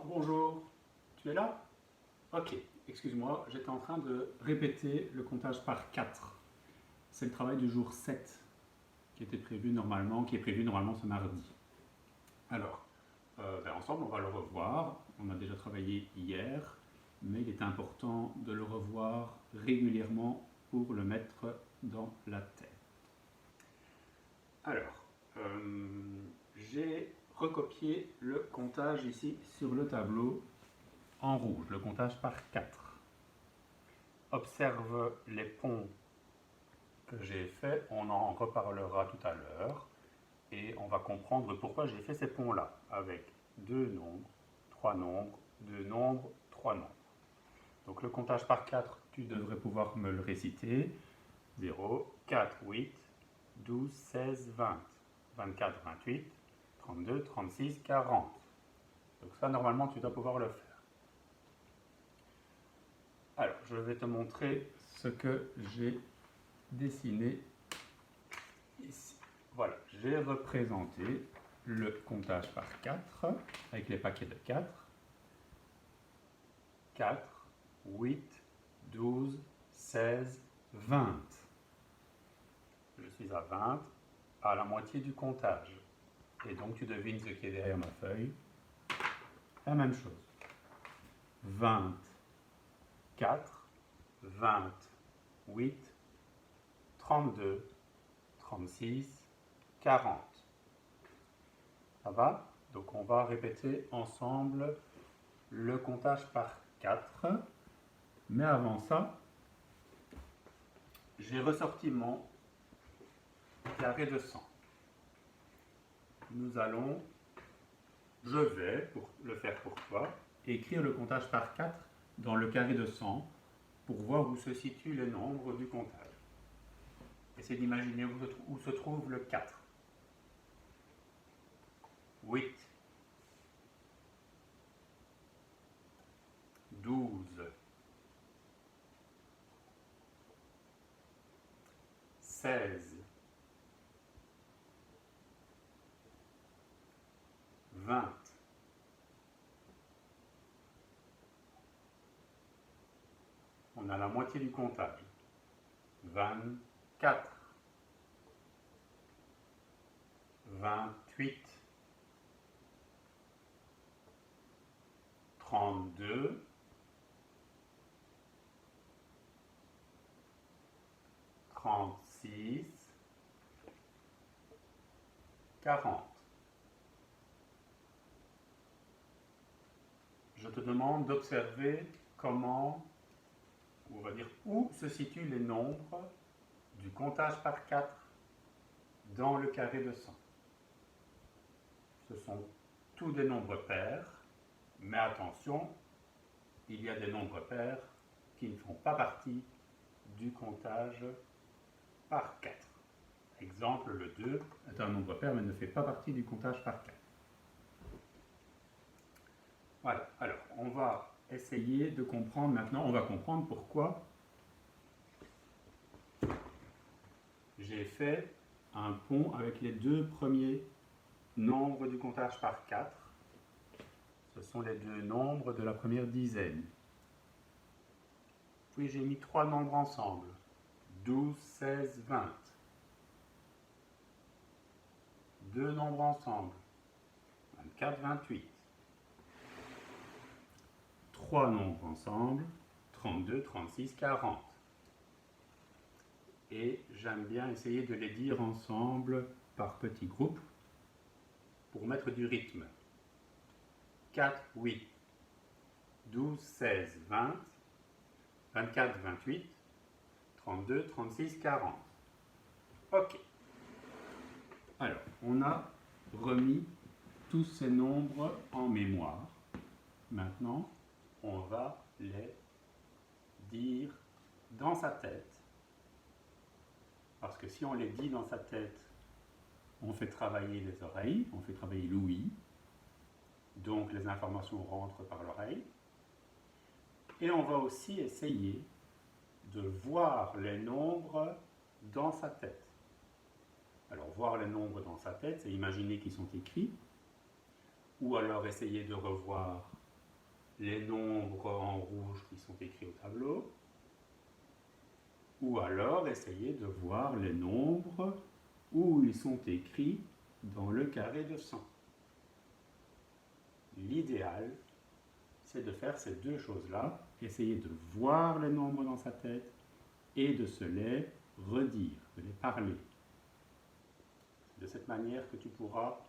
Bonjour, tu es là? Ok, excuse-moi, j'étais en train de répéter le comptage par 4. C'est le travail du jour 7 qui était prévu normalement, qui est prévu normalement ce mardi. Alors, ensemble, on va le revoir. On a déjà travaillé hier, mais il est important de le revoir régulièrement pour le mettre dans la tête. Alors, j'ai recopié le comptage ici sur le tableau en rouge, le comptage par 4. Observe les ponts que j'ai faits, on en reparlera tout à l'heure, et on va comprendre pourquoi j'ai fait ces ponts-là, avec 2 nombres, 3 nombres, 2 nombres, 3 nombres. Donc le comptage par 4, tu devrais pouvoir me le réciter. 0, 4, 8, 12, 16, 20, 24, 28, 32, 36, 40. Donc ça, normalement, tu dois pouvoir le faire. Alors, je vais te montrer ce que j'ai dessiné ici. Voilà, j'ai représenté le comptage par 4 avec les paquets de 4. 4, 8, 12, 16, 20. Je suis à 20, à la moitié du comptage. Et donc tu devines ce qui est derrière ma feuille. La même chose. 24, 28, 32, 36, 40. Ça va? Donc on va répéter ensemble le comptage par 4. Mais avant ça, j'ai ressorti mon carré de 100. Je vais, pour le faire pour toi, écrire le comptage par 4 dans le carré de 100 pour voir où se situent les nombres du comptage. Essayez d'imaginer où se trouve le 4. 8, 12, 16, 20, 'on a la moitié du comptage. 24, 28, 32, 36, 40. Je te demande d'observer comment, on va dire où se situent les nombres du comptage par 4 dans le carré de 100. Ce sont tous des nombres pairs, mais attention, il y a des nombres pairs qui ne font pas partie du comptage par 4. Exemple, le 2 est un nombre pair mais ne fait pas partie du comptage par 4. Voilà, alors on va essayer de comprendre maintenant, on va comprendre pourquoi j'ai fait un pont avec les deux premiers nombres du comptage par 4. Ce sont les deux nombres de la première dizaine. Puis j'ai mis trois nombres ensemble. 12, 16, 20. Deux nombres ensemble. 24, 28. Trois nombres ensemble. 32, 36, 40. Et j'aime bien essayer de les dire ensemble par petits groupes pour mettre du rythme. 4, 8, 12, 16, 20, 24, 28, 32, 36, 40. Ok. Alors, on a remis tous ces nombres en mémoire. Maintenant, on va les dire dans sa tête. Parce que si on les dit dans sa tête, on fait travailler les oreilles, on fait travailler l'ouïe. Donc les informations rentrent par l'oreille. Et on va aussi essayer de voir les nombres dans sa tête. Alors voir les nombres dans sa tête, c'est imaginer qu'ils sont écrits, ou alors essayer de revoir les nombres en rouge qui sont écrits au tableau, ou alors essayer de voir les nombres où ils sont écrits dans le carré de 100. L'idéal, c'est de faire ces deux choses-là, essayer de voir les nombres dans sa tête et de se les redire, de les parler. C'est de cette manière que tu pourras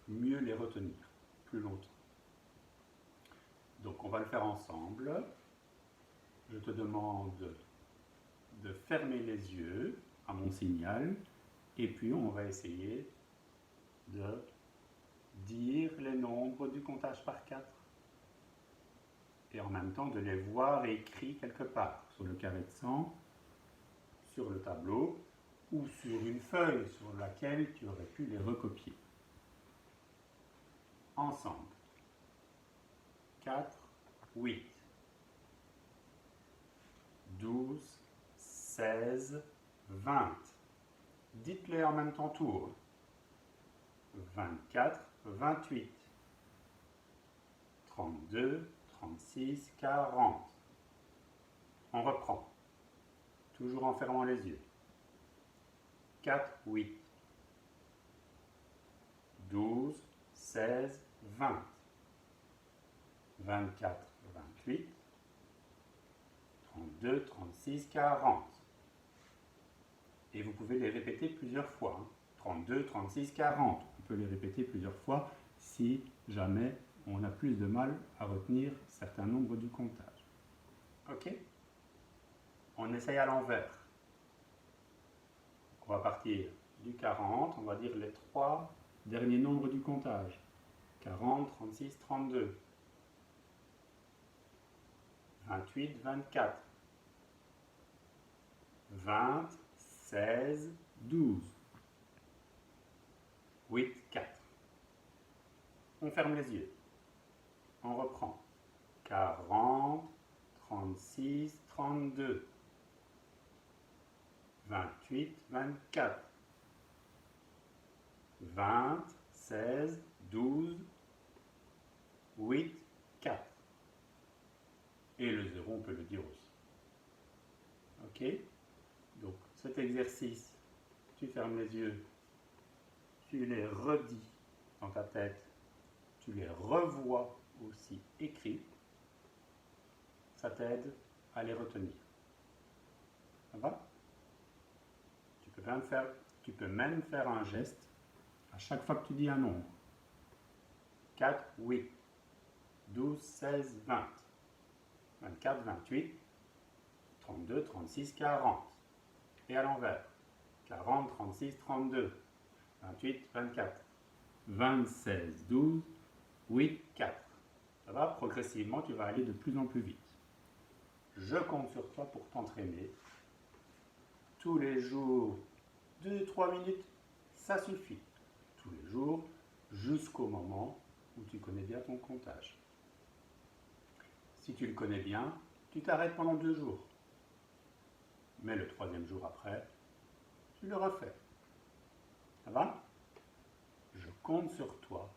mieux les retenir plus longtemps. Donc on va le faire ensemble. Je te demande de fermer les yeux à mon signal et puis on va essayer de dire les nombres du comptage par 4 et en même temps de les voir écrits quelque part sur le carré de 100, sur le tableau ou sur une feuille sur laquelle tu aurais pu les recopier. Ensemble. 4, 8, 12, 16, 20. Dites-les en même temps tour. 24, 28, 32, 36, 40. On reprend, toujours en fermant les yeux. 4, 8, 12, 16, 20, 24, 28, 32, 36, 40. Et vous pouvez les répéter plusieurs fois. 32, 36, 40. On peut les répéter plusieurs fois si jamais on a plus de mal à retenir certains nombres du comptage. Ok? On essaye à l'envers. On va partir du 40, on va dire les 3 derniers nombres du comptage. 40, 36, 32. 28, 24. 20, 16, 12. 8, 4. On ferme les yeux. On reprend. 40, 36, 32. 28, 24. 20, 16, 12, 8, 4. Et le 0, on peut le dire aussi. Ok? Donc, cet exercice, tu fermes les yeux, tu les redis dans ta tête, tu les revois aussi écrits. Ça t'aide à les retenir. Ça va? Tu peux même faire un geste à chaque fois que tu dis un nombre. 4, 8, 12, 16, 20, 24, 28, 32, 36, 40. Et à l'envers. 40, 36, 32, 28, 24, 26, 12, 8, 4. Ça va? Progressivement, tu vas aller de plus en plus vite. Je compte sur toi pour t'entraîner. Tous les jours, 2-3 minutes, ça suffit. Tous les jours, jusqu'au moment où tu connais bien ton comptage. Si tu le connais bien, tu t'arrêtes pendant 2 jours. Mais le 3e jour après, tu le refais. Ça va? Je compte sur toi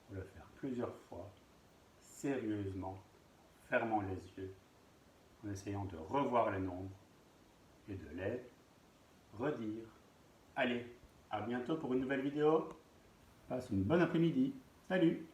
pour le faire plusieurs fois, sérieusement, fermant les yeux, en essayant de revoir les nombres et de les redire. Allez, à bientôt pour une nouvelle vidéo. Passe une bonne après-midi. Salut!